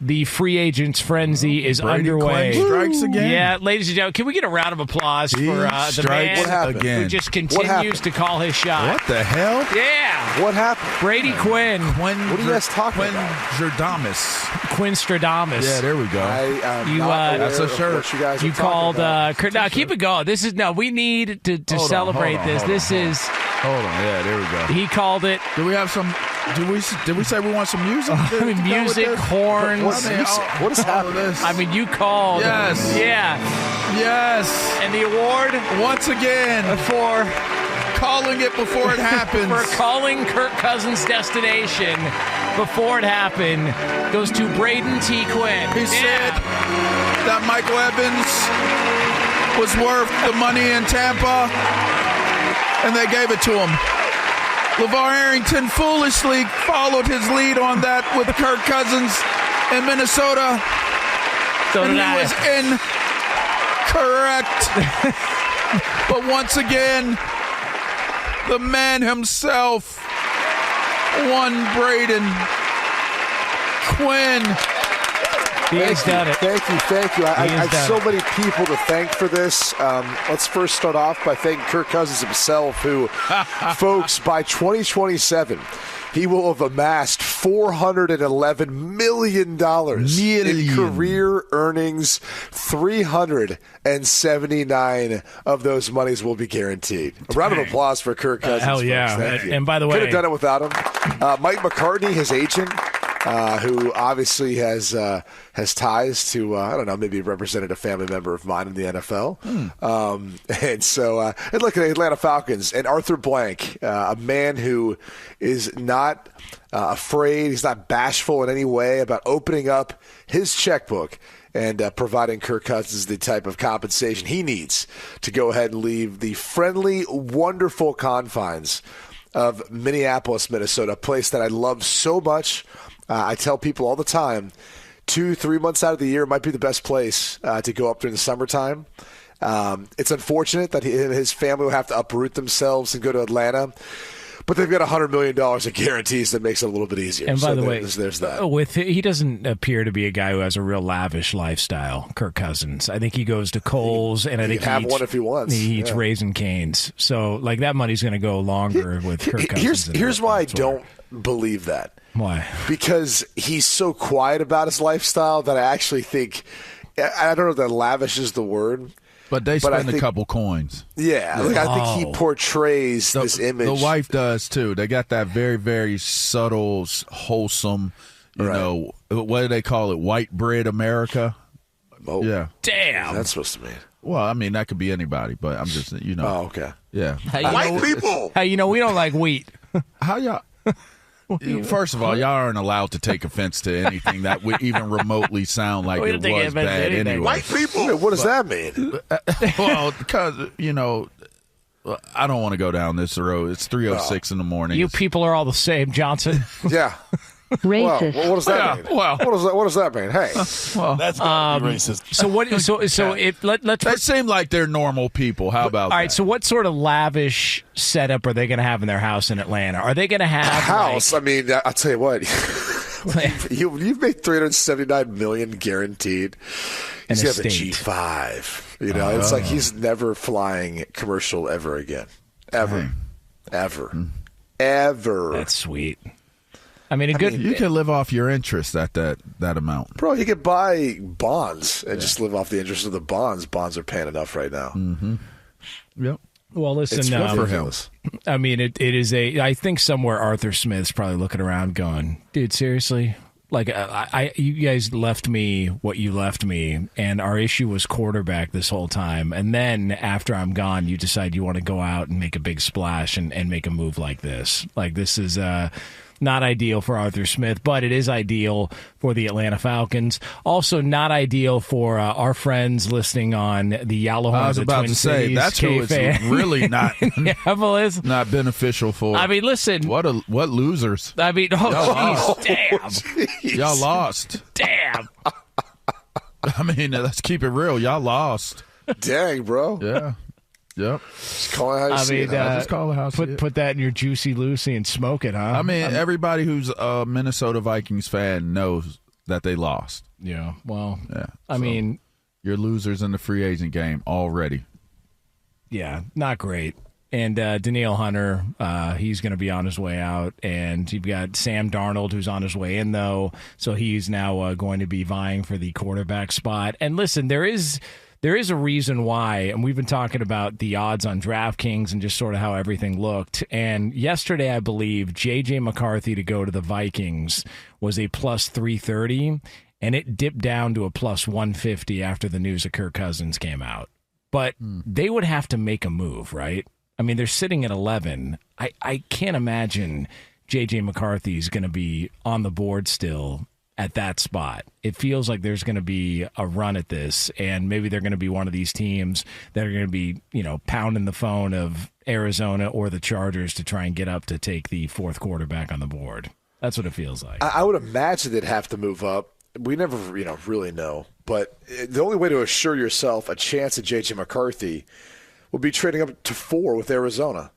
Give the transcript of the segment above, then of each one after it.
The free agents frenzy is Brady underway. Quinn strikes again. Yeah, ladies and gentlemen, can we get a round of applause for the man who just continues to call his shot? What the hell? Yeah. What happened? Brady Quinn. What are you guys talking about? Quinn Stradamus. Yeah, there we go. That's a shirt. You guys you called. Now keep it going. This is we need to celebrate this. Hold on. Yeah, there we go. He called it. Do we have some? Did we say we want some music? Music, horns. What is happening? I mean, you called. Yes. Yeah. Yes. And the award once again for calling it before it happens. For calling Kirk Cousins' destination before it happened goes to Braden T. Quinn. He said that Michael Evans was worth the money in Tampa, and they gave it to him. LaVar Arrington foolishly followed his lead on that with Kirk Cousins in Minnesota. And he was incorrect. But once again, the man himself, one Braden Quinn. Thank you. I have so many people to thank for this. Let's first start off by thanking Kirk Cousins himself, who, folks, by 2027, he will have amassed $411 million in career earnings. 379 of those monies will be guaranteed. A round of applause for Kirk Cousins. Hell yeah. And by the way, could have done it without him. Mike McCartney, his agent, who obviously has ties to, I don't know, maybe represented a family member of mine in the NFL. And look at the Atlanta Falcons and Arthur Blank, a man who is not afraid, he's not bashful in any way about opening up his checkbook and providing Kirk Cousins the type of compensation he needs to go ahead and leave the friendly, wonderful confines of Minneapolis, Minnesota, a place that I love so much. I tell people all the time, 2-3 months out of the year might be the best place to go up during the summertime. It's unfortunate that his family will have to uproot themselves and go to Atlanta, but they've got $100 million of guarantees that makes it a little bit easier. And by the way, there's that. He doesn't appear to be a guy who has a real lavish lifestyle, Kirk Cousins. I think he goes to Kohl's, and I think he one if he wants. He eats Raisin Canes. So, that money's going to go longer with Kirk Cousins. Here's why I don't believe that. Why? Because he's so quiet about his lifestyle that I actually think, I don't know that lavish is the word. But they spend a couple coins. Yeah, I think he portrays this image. The wife does, too. They got that very, very subtle, wholesome, you know, what do they call it, white bread America? Oh, yeah. Damn. What's that supposed to mean? Well, I mean, that could be anybody, but I'm just, you know. Oh, okay. Yeah. White people! Hey, we don't like wheat. How y'all... First of all, y'all aren't allowed to take offense to anything that would even remotely sound like it was bad anyway. White people? What does that mean? Well, because, I don't want to go down this road. It's 3:06 in the morning. You people are all the same, Johnson. Yeah. Racist. Well, what does that mean? Well, what does that mean? Hey, that's gotta be racist. So what? Let's. They seem like they're normal people. How about that? All right. So what sort of lavish setup are they going to have in their house in Atlanta? Are they going to have a house? I mean, I'll tell you what. You've made $379 million guaranteed. He's got the G5. It's like he's never flying commercial ever again. Ever. That's sweet. I mean, you can live off your interest at that amount. Bro, you could buy bonds and just live off the interest of the bonds. Bonds are paying enough right now. Mm-hmm. Yep. Well, listen, it's for him. I mean, it is I think somewhere Arthur Smith's probably looking around going, dude, seriously? You guys left me what you left me, and our issue was quarterback this whole time. And then after I'm gone, you decide you want to go out and make a big splash and make a move like this. This is not ideal for Arthur Smith, but it is ideal for the Atlanta Falcons. Also not ideal for our friends listening on the Yellow Horns. I was about to say, that's who it's really not not beneficial for. I mean, listen. What losers. I mean, damn. Y'all lost. Damn. I mean, let's keep it real. Y'all lost. Dang, bro. Yeah. Yep. Just call it how you see it. Just call it how you see it. Put that in your Juicy Lucy and smoke it, huh? I mean, everybody who's a Minnesota Vikings fan knows that they lost. Yeah, well, Yeah. I mean, you're losers in the free agent game already. Yeah, not great. And Danielle Hunter, he's going to be on his way out. And you've got Sam Darnold, who's on his way in, though. So he's now going to be vying for the quarterback spot. And listen, there is a reason why, and we've been talking about the odds on DraftKings and just sort of how everything looked. And yesterday, I believe, J.J. McCarthy to go to the Vikings was a plus 330, and it dipped down to a plus 150 after the news of Kirk Cousins came out. But they would have to make a move, right? I mean, they're sitting at 11. I can't imagine J.J. McCarthy's going to be on the board still at that spot. It feels like there's going to be a run at this, and maybe they're going to be one of these teams that are going to be, pounding the phone of Arizona or the Chargers to try and get up to take the fourth quarterback on the board. That's what it feels like. I would imagine they'd have to move up. We never, really know. But the only way to assure yourself a chance at J.J. McCarthy will be trading up to 4 with Arizona.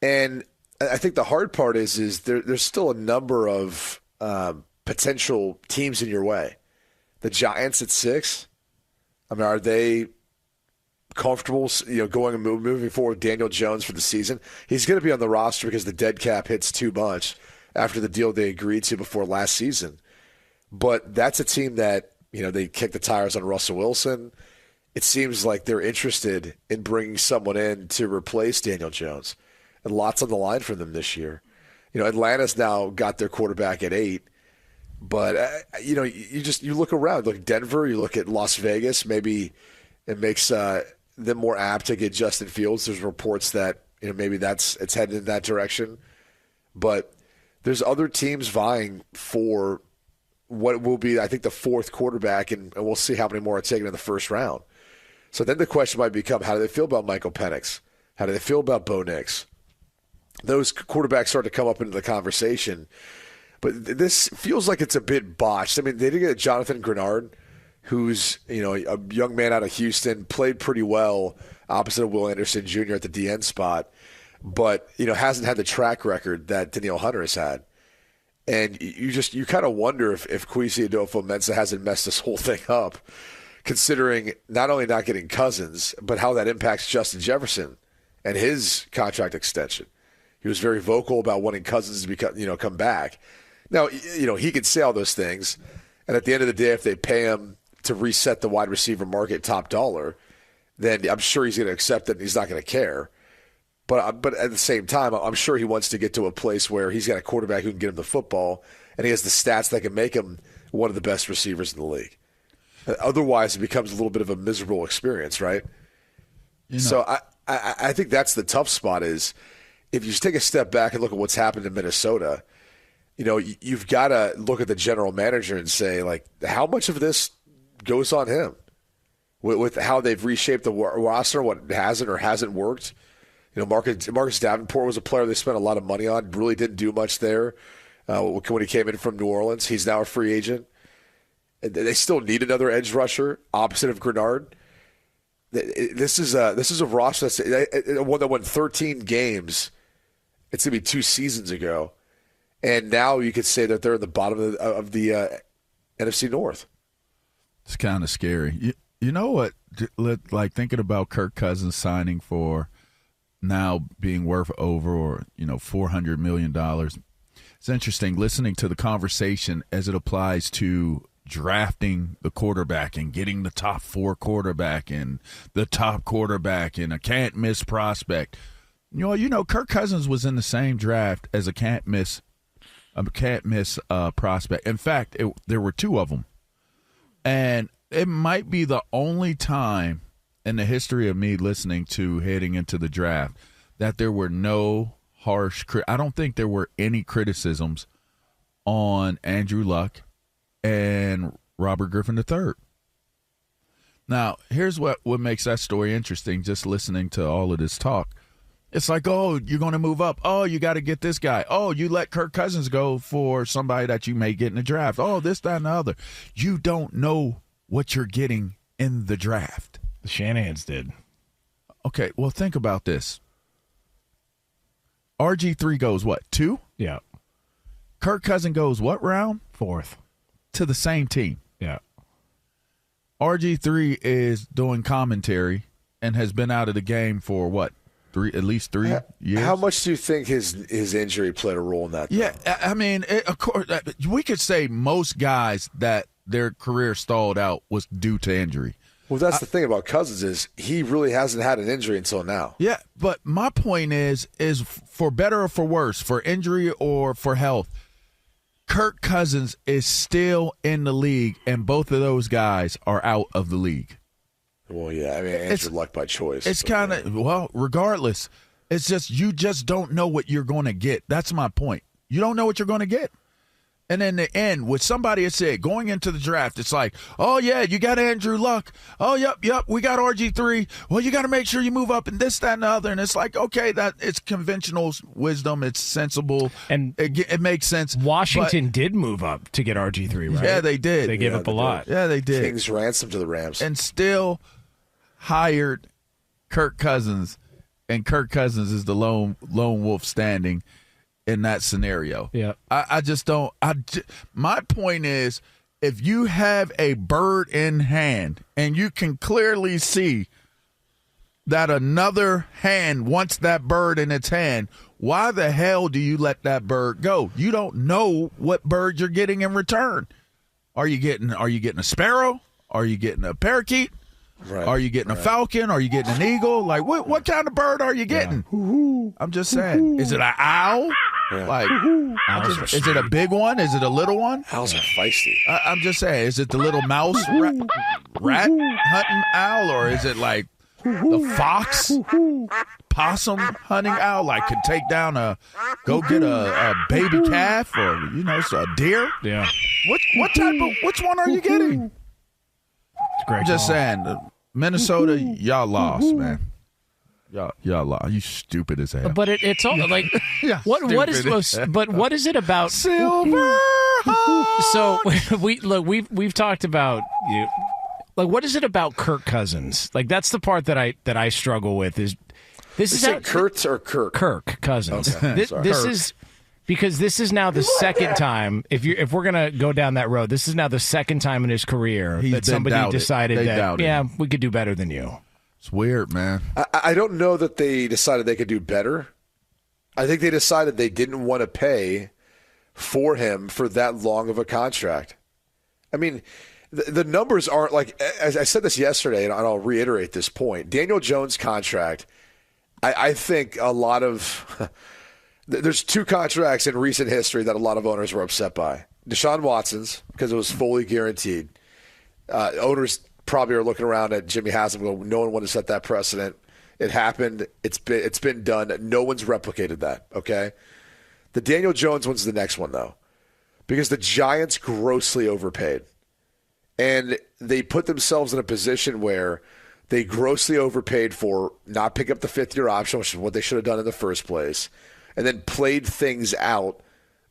And I think the hard part is there's still a number of potential teams in your way. The Giants at 6. I mean, are they comfortable, going and moving forward with Daniel Jones for the season? He's going to be on the roster because the dead cap hits too much after the deal they agreed to before last season. But that's a team that, they kick the tires on Russell Wilson. It seems like they're interested in bringing someone in to replace Daniel Jones. And lots on the line for them this year. Atlanta's now got their quarterback at 8. But, you look around. Look at Denver. You look at Las Vegas. Maybe it makes them more apt to get Justin Fields. There's reports that, maybe it's headed in that direction. But there's other teams vying for what will be, I think, the fourth quarterback, and we'll see how many more are taken in the first round. So then the question might become, how do they feel about Michael Penix? How do they feel about Bo Nix? Those quarterbacks start to come up into the conversation. But this feels like it's a bit botched. I mean, they did get Jonathan Grenard, who's a young man out of Houston, played pretty well opposite of Will Anderson Jr. at the DN spot, but hasn't had the track record that Danielle Hunter has had. And you kind of wonder if Kwesi Adolfo-Mensah hasn't messed this whole thing up, considering not only not getting Cousins, but how that impacts Justin Jefferson and his contract extension. He was very vocal about wanting Cousins to come back. Now, he could say all those things, and at the end of the day, if they pay him to reset the wide receiver market top dollar, then I'm sure he's going to accept it and he's not going to care. But at the same time, I'm sure he wants to get to a place where he's got a quarterback who can get him the football, and he has the stats that can make him one of the best receivers in the league. Otherwise, it becomes a little bit of a miserable experience, right? So I think that's the tough spot is if you just take a step back and look at what's happened in Minnesota, you've got to look at the general manager and say, like, how much of this goes on him with how they've reshaped the roster, what hasn't or hasn't worked. Marcus Davenport was a player they spent a lot of money on, really didn't do much there when he came in from New Orleans. He's now a free agent. They still need another edge rusher opposite of Grenard. This is a roster that's one that won 13 games. It's going to be 2 seasons ago. And now you could say that they're at the bottom of the NFC North. It's kind of scary. You know what? Like thinking about Kirk Cousins signing for now being worth over $400 million. It's interesting listening to the conversation as it applies to drafting the quarterback and getting the top 4 quarterback and the top quarterback and a can't miss prospect. Kirk Cousins was in the same draft as a can't miss prospect. In fact, there were 2 of them, and it might be the only time in the history of me listening to heading into the draft that there were no harsh I don't think there were any criticisms on Andrew Luck and Robert Griffin III. Now, here's what makes that story interesting, just listening to all of this talk. It's like, oh, you're going to move up. Oh, you got to get this guy. Oh, you let Kirk Cousins go for somebody that you may get in the draft. Oh, this, that, and the other. You don't know what you're getting in the draft. The Shanahans did. Okay, well, think about this. RG3 goes what, 2? Yeah. Kirk Cousins goes what round? 4th. to the same team. Yeah. RG3 is doing commentary and has been out of the game for what? At least 3 years. How much do you think his injury played a role in that? Yeah, I mean, of course, we could say most guys that their career stalled out was due to injury. Well, that's the thing about Cousins is he really hasn't had an injury until now. Yeah, but my point is for better or for worse, for injury or for health, Kirk Cousins is still in the league, and both of those guys are out of the league. Well, yeah, I mean, Andrew Luck by choice. It's kind of, regardless, it's just you just don't know what you're going to get. That's my point. You don't know what you're going to get. And in the end, what somebody had said, going into the draft, it's like, oh, yeah, you got Andrew Luck. Oh, yep, we got RG3. Well, you got to make sure you move up and this, that, and the other. And it's like, okay, that it's conventional wisdom. It's sensible. And it makes sense. Washington did move up to get RG3, right? Yeah, they did. They gave up a lot. Yeah, they did. King's ransom to the Rams. And still hired Kirk Cousins. And Kirk Cousins is the lone wolf standing in that scenario. Yeah. I just don't. My point is, if you have a bird in hand and you can clearly see that another hand wants that bird in its hand, why the hell do you let that bird go? You don't know what bird you're getting in return. Are you getting a sparrow? Are you getting a parakeet? Right. Are you getting a falcon? Are you getting an eagle? Like, what kind of bird are you getting? Yeah. I'm just saying. Is it an owl? Yeah. Like, is it a big one? Is it a little one? Owls are feisty. I'm just saying. Is it the little mouse rat hunting owl, or is it like the fox possum hunting owl? Like, can take down go get a baby calf, or a deer? Yeah. Which one are you getting? I'm just saying, Minnesota, y'all lost, man. Y'all lost. You stupid as hell. But it's all like what is it about Silver? So we've talked about you. Like, what is it about Kirk Cousins? Like, that's the part that I struggle with. Is it Kurt or Kirk? Kirk Cousins. Okay. This is because this is now the second time. If we're gonna go down that road, this is now the second time in his career that somebody decided that we could do better than you. It's weird, man. I don't know that they decided they could do better. I think they decided they didn't want to pay for him for that long of a contract. I mean, the numbers aren't like, as I said this yesterday, and I'll reiterate this point. Daniel Jones' contract, I think a lot of there's two contracts in recent history that a lot of owners were upset by. Deshaun Watson's, because it was fully guaranteed. Owners probably are looking around at Jimmy Haslam going, no one wanted to set that precedent. It happened. It's been done. No one's replicated that, okay? The Daniel Jones one's the next one, though, because the Giants grossly overpaid. And they put themselves in a position where they grossly overpaid for not picking up the fifth-year option, which is what they should have done in the first place, and then played things out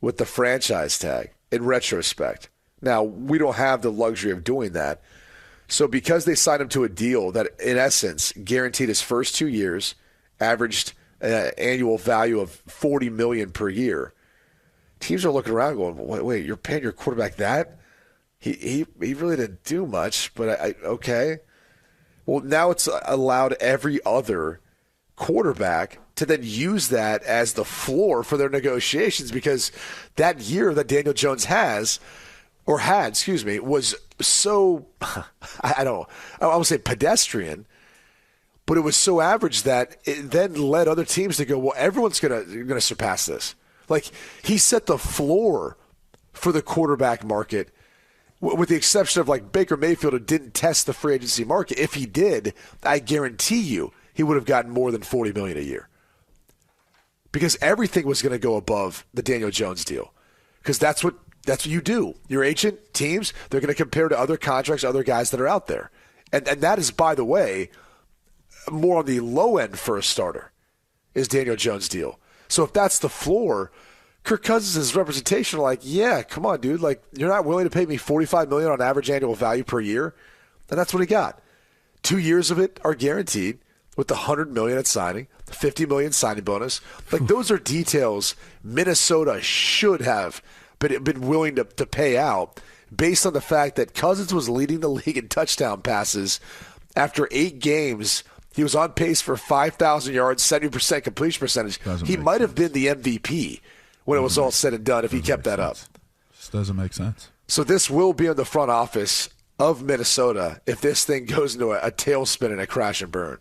with the franchise tag in retrospect. Now, we don't have the luxury of doing that. So because they signed him to a deal that, in essence, guaranteed his first 2 years, averaged annual value of $40 million per year, teams are looking around going, wait, you're paying your quarterback that? He really didn't do much, but okay. Well, now it's allowed every other quarterback to then use that as the floor for their negotiations, because that year that Daniel Jones had, was so, I won't say pedestrian, but it was so average that it then led other teams to go, well, everyone's gonna surpass this. Like, he set the floor for the quarterback market, with the exception of like Baker Mayfield, who didn't test the free agency market. If he did, I guarantee you he would have gotten more than $40 million a year, because everything was going to go above the Daniel Jones deal, because that's what you do. Your agent, teams, they're going to compare to other contracts, other guys that are out there. And that is, by the way, more on the low end for a starter is Daniel Jones' deal. So if that's the floor, Kirk Cousins' representation are like, yeah, come on, dude. Like, you're not willing to pay me $45 million on average annual value per year? And that's what he got. 2 years of it are guaranteed with the $100 million at signing, the $50 million signing bonus. Like, those are details Minnesota should have been willing to pay out based on the fact that Cousins was leading the league in touchdown passes. After 8 games, he was on pace for 5,000 yards, 70% completion percentage. He might have been the MVP when it was all said and done if he kept that up. This doesn't make sense. So this will be in the front office of Minnesota if this thing goes into a tailspin and a crash and burn.